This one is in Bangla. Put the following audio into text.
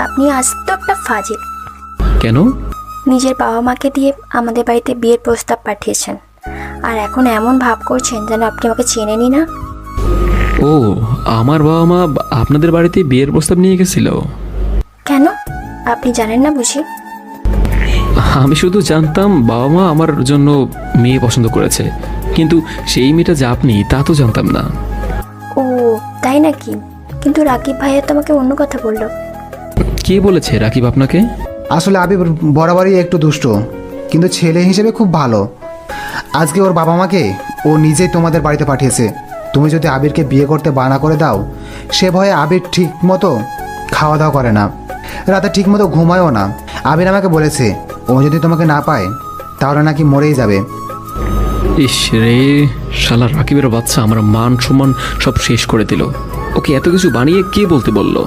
আপনি আস্ত একটা ফাজিল। কেন? নিজের বাবা মাকে দিয়ে আমাদের বাড়িতে বিয়ের প্রস্তাব পাঠিয়েছেন, আর এখন এমন ভাব করছেন যেন আপনি আমাকে চেনেনই না। ও, আমার বাবা মা আপনাদের বাড়িতে বিয়ের প্রস্তাব নিয়ে গেছিল? কেন, আপনি জানেন না বুঝি? আমি শুধু জানতাম বাবা মা আমার জন্য মেয়ে পছন্দ করেছে, কিন্তু সেই মেয়েটা যে আপনি তা তো জানতাম না। ও তাই নাকি? কিন্তু রাকিব ভাইয়া তো আমাকে অন্য কথা বললো। কে বলেছে রাকিব আপনাকে? আসলে আবির বরাবরই একটু দুষ্ট, কিন্তু ছেলে হিসেবে খুব ভালো। আজকে ওর বাবা মাকে ও নিজেই তোমাদের বাড়িতে পাঠিয়েছে। তুমি যদি আবিরকে বিয়ে করতে বানা করে দাও, সে ভয়ে আবির ঠিক মতো খাওয়া দাওয়া করে না, রাতে ঠিক মতো ঘুমায়ও না। আবির আমাকে বলেছে ও যদি তোমাকে না পায় তাহলে নাকি মরেই যাবে। ইস রে, শালা রাকিবের বাচ্চা আমার মান সম্মান সব শেষ করে দিল। ওকে এত কিছু বানিয়ে কে বলতে বললো?